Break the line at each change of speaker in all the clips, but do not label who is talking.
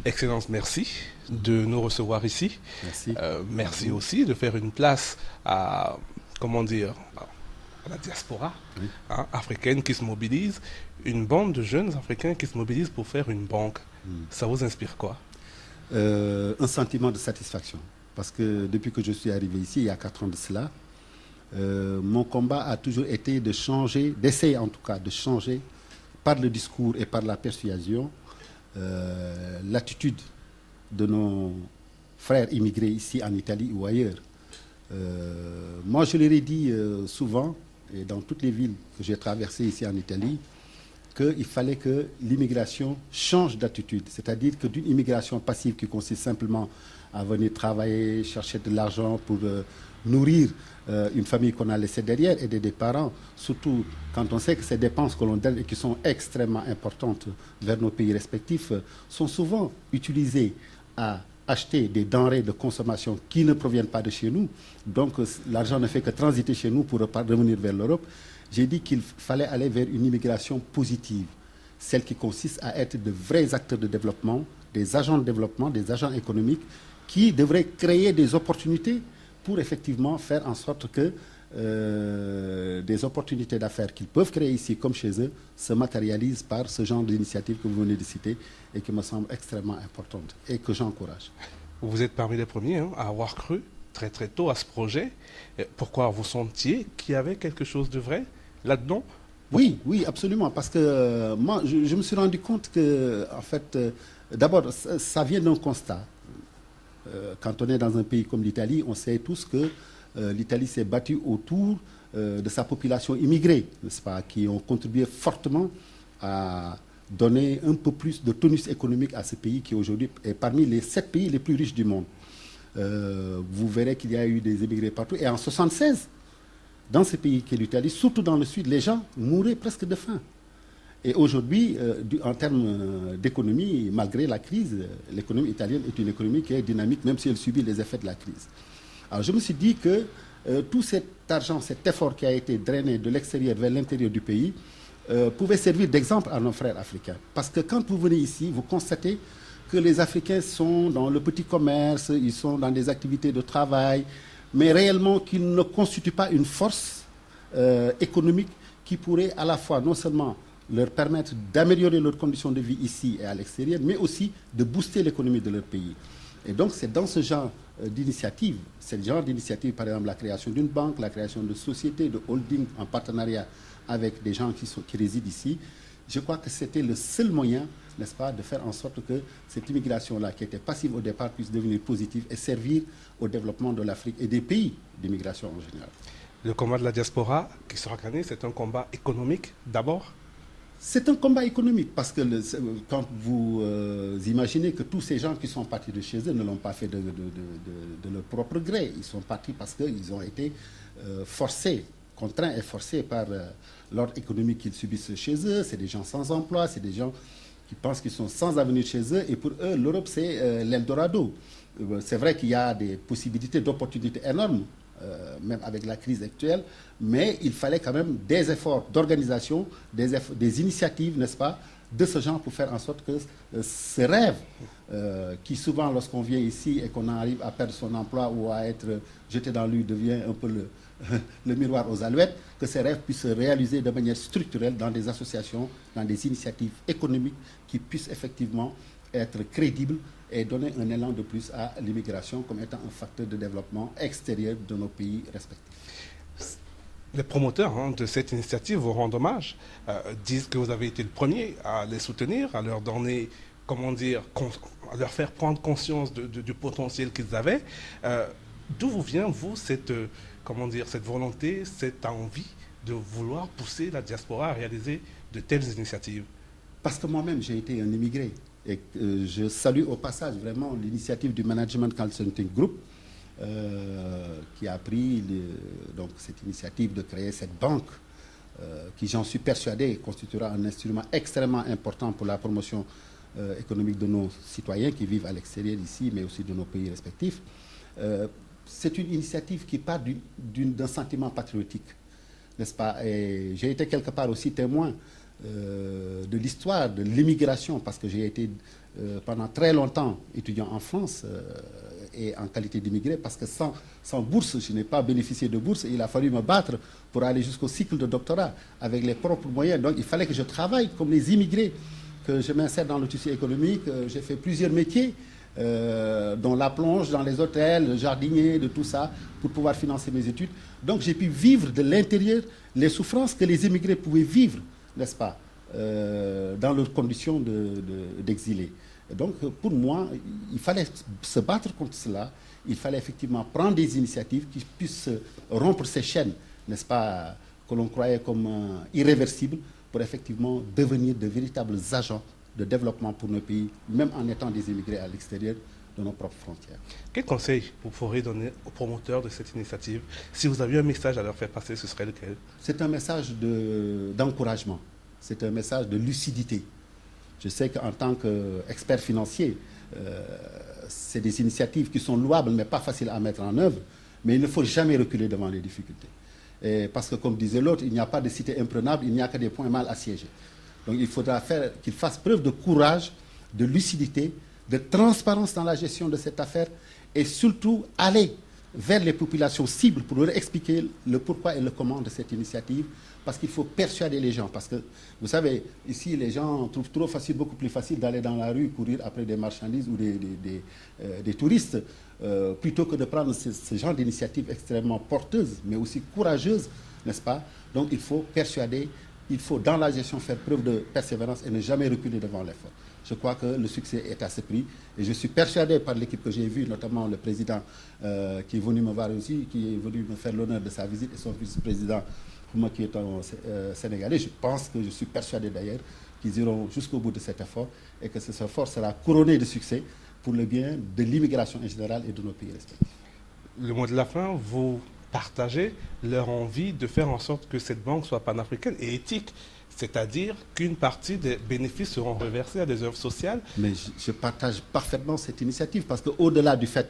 Excellence, merci de nous recevoir ici.
Merci.
Merci aussi de faire une place à, comment dire, à la diaspora
Oui.
africaine qui se mobilise, une bande de jeunes Africains qui se mobilisent pour faire une banque.
Mm.
Ça vous inspire quoi?
Un sentiment de satisfaction. Parce que depuis que je suis arrivé ici, il y a 4 ans de cela, mon combat a toujours été de changer, d'essayer en tout cas de changer par le discours et par la persuasion l'attitude de nos frères immigrés ici en Italie ou ailleurs. Moi, je leur ai dit souvent, et dans toutes les villes que j'ai traversées ici en Italie, qu'il fallait que l'immigration change d'attitude. C'est-à-dire que d'une immigration passive qui consiste simplement à venir travailler, chercher de l'argent pour nourrir une famille qu'on a laissée derrière, aider des parents, surtout quand on sait que ces dépenses que l'on donne et qui sont extrêmement importantes vers nos pays respectifs, sont souvent utilisées à acheter des denrées de consommation qui ne proviennent pas de chez nous. Donc l'argent ne fait que transiter chez nous pour revenir vers l'Europe. J'ai dit qu'il fallait aller vers une immigration positive, celle qui consiste à être de vrais acteurs de développement, des agents de développement, des agents économiques qui devraient créer des opportunités pour effectivement faire en sorte que des opportunités d'affaires qu'ils peuvent créer ici comme chez eux se matérialisent par ce genre d'initiative que vous venez de citer et qui me semble extrêmement importante et que j'encourage.
Vous êtes parmi les premiers à avoir cru très très tôt à ce projet. Pourquoi vous sentiez qu'il y avait quelque chose de vrai là-dedans?
Oui, oui, absolument. Parce que moi, je me suis rendu compte que, en fait, d'abord, ça vient d'un constat. Quand on est dans un pays comme l'Italie, on sait tous que l'Italie s'est battue autour de sa population immigrée, n'est-ce pas, qui ont contribué fortement à donner un peu plus de tonus économique à ce pays qui aujourd'hui est parmi les 7 pays les plus riches du monde. Vous verrez qu'il y a eu des immigrés partout. Et en 1976, dans ce pays qu'est l'Italie, surtout dans le sud, les gens mouraient presque de faim. Et aujourd'hui, en termes d'économie, malgré la crise, l'économie italienne est une économie qui est dynamique, même si elle subit les effets de la crise. Alors je me suis dit que tout cet argent, cet effort qui a été drainé de l'extérieur vers l'intérieur du pays, pouvait servir d'exemple à nos frères africains. Parce que quand vous venez ici, vous constatez que les Africains sont dans le petit commerce, ils sont dans des activités de travail, mais réellement qu'ils ne constituent pas une force économique qui pourrait à la fois non seulement leur permettre d'améliorer leurs conditions de vie ici et à l'extérieur, mais aussi de booster l'économie de leur pays. Et donc c'est dans ce genre d'initiative, par exemple la création d'une banque, la création de sociétés, de holding en partenariat avec des gens qui résident ici, je crois que c'était le seul moyen, n'est-ce pas, de faire en sorte que cette immigration-là, qui était passive au départ, puisse devenir positive et servir au développement de l'Afrique et des pays d'immigration en général.
Le combat de la diaspora qui sera gagné, c'est un combat économique d'abord?
C'est un combat économique parce que quand vous imaginez que tous ces gens qui sont partis de chez eux ne l'ont pas fait de leur propre gré, ils sont partis parce qu'ils ont été forcés, contraints et forcés par l'ordre économique qu'ils subissent chez eux. C'est des gens sans emploi, c'est des gens qui pensent qu'ils sont sans avenir chez eux et pour eux, l'Europe, c'est l'Eldorado. C'est vrai qu'il y a des possibilités d'opportunités énormes, même avec la crise actuelle, mais il fallait quand même des efforts d'organisation, des initiatives, n'est-ce pas, de ce genre pour faire en sorte que ce rêve, qui souvent lorsqu'on vient ici et qu'on arrive à perdre son emploi ou à être jeté dans lui, devient un peu le miroir aux alouettes, que ces rêves puissent se réaliser de manière structurelle dans des associations, dans des initiatives économiques qui puissent effectivement être crédibles et donner un élan de plus à l'immigration comme étant un facteur de développement extérieur de nos pays respectifs.
Les promoteurs de cette initiative vous rendent hommage, disent que vous avez été le premier à les soutenir, à leur donner, comment dire, à leur faire prendre conscience du potentiel qu'ils avaient. D'où vous vient, vous, cette volonté, cette envie de vouloir pousser la diaspora à réaliser de telles initiatives?
Parce que moi-même, j'ai été un immigré. Et je salue au passage vraiment l'initiative du Management Consulting Group qui a pris donc, cette initiative de créer cette banque qui, j'en suis persuadé, constituera un instrument extrêmement important pour la promotion économique de nos citoyens qui vivent à l'extérieur ici, mais aussi de nos pays respectifs. C'est une initiative qui part d'un sentiment patriotique, n'est-ce pas? Et j'ai été quelque part aussi témoin de l'histoire de l'immigration, parce que j'ai été pendant très longtemps étudiant en France et en qualité d'immigré, parce que sans bourse, je n'ai pas bénéficié de bourse, et il a fallu me battre pour aller jusqu'au cycle de doctorat avec les propres moyens. Donc il fallait que je travaille comme les immigrés, que je m'insère dans le tissu économique. J'ai fait plusieurs métiers, dont la plonge dans les hôtels, le jardinier, de tout ça, pour pouvoir financer mes études. Donc j'ai pu vivre de l'intérieur les souffrances que les immigrés pouvaient vivre, n'est-ce pas, dans leurs conditions d'exilés. Donc pour moi, il fallait se battre contre cela. Il fallait effectivement prendre des initiatives qui puissent rompre ces chaînes, n'est-ce pas, que l'on croyait comme irréversibles, pour effectivement devenir de véritables agents de développement pour nos pays, même en étant des immigrés à l'extérieur de nos propres frontières.
Quel conseil vous pourrez donner aux promoteurs de cette initiative? Si vous aviez un message à leur faire passer, ce serait lequel?
C'est un message d'encouragement, c'est un message de lucidité. Je sais qu'en tant qu'expert financier, c'est des initiatives qui sont louables, mais pas faciles à mettre en œuvre, mais il ne faut jamais reculer devant les difficultés. Et parce que, comme disait l'autre, il n'y a pas de cité imprenable, il n'y a que des points mal assiégés. Donc il faudra qu'ils fassent preuve de courage, de lucidité, de transparence dans la gestion de cette affaire, et surtout aller vers les populations cibles pour leur expliquer le pourquoi et le comment de cette initiative, parce qu'il faut persuader les gens. Parce que, vous savez, ici, les gens trouvent trop facile, beaucoup plus facile d'aller dans la rue, courir après des marchandises ou des touristes, plutôt que de prendre ce genre d'initiative extrêmement porteuse, mais aussi courageuse, n'est-ce pas? Donc il faut persuader, il faut dans la gestion faire preuve de persévérance et ne jamais reculer devant l'effort. Je crois que le succès est à ce prix, et je suis persuadé par l'équipe que j'ai vue, notamment le président qui est venu me voir aussi, qui est venu me faire l'honneur de sa visite, et son vice-président qui est un Sénégalais. Je suis persuadé d'ailleurs qu'ils iront jusqu'au bout de cet effort, et que cet effort sera couronné de succès pour le bien de l'immigration en général et de nos pays respectifs.
Le mot de la fin, vous partagez leur envie de faire en sorte que cette banque soit panafricaine et éthique, c'est-à-dire qu'une partie des bénéfices seront reversés à des œuvres sociales.
Mais je partage parfaitement cette initiative, parce qu'au-delà du fait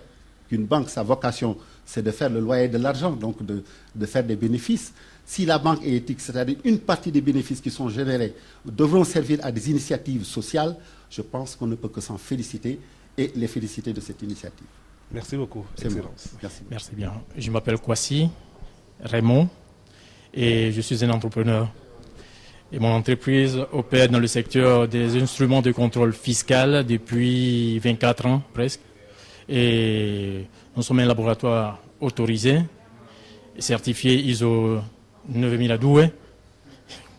qu'une banque, sa vocation, c'est de faire le loyer de l'argent, donc de faire des bénéfices, si la banque est éthique, c'est-à-dire une partie des bénéfices qui sont générés devront servir à des initiatives sociales, je pense qu'on ne peut que s'en féliciter et les féliciter de cette initiative.
Merci beaucoup, Excellence.
Merci.
Merci bien. Je m'appelle Kwasi Raymond et je suis un entrepreneur. Et mon entreprise opère dans le secteur des instruments de contrôle fiscal depuis 24 ans presque. Et nous sommes un laboratoire autorisé, certifié ISO 9000 à Douai,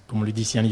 comme on le dit ici en Italie.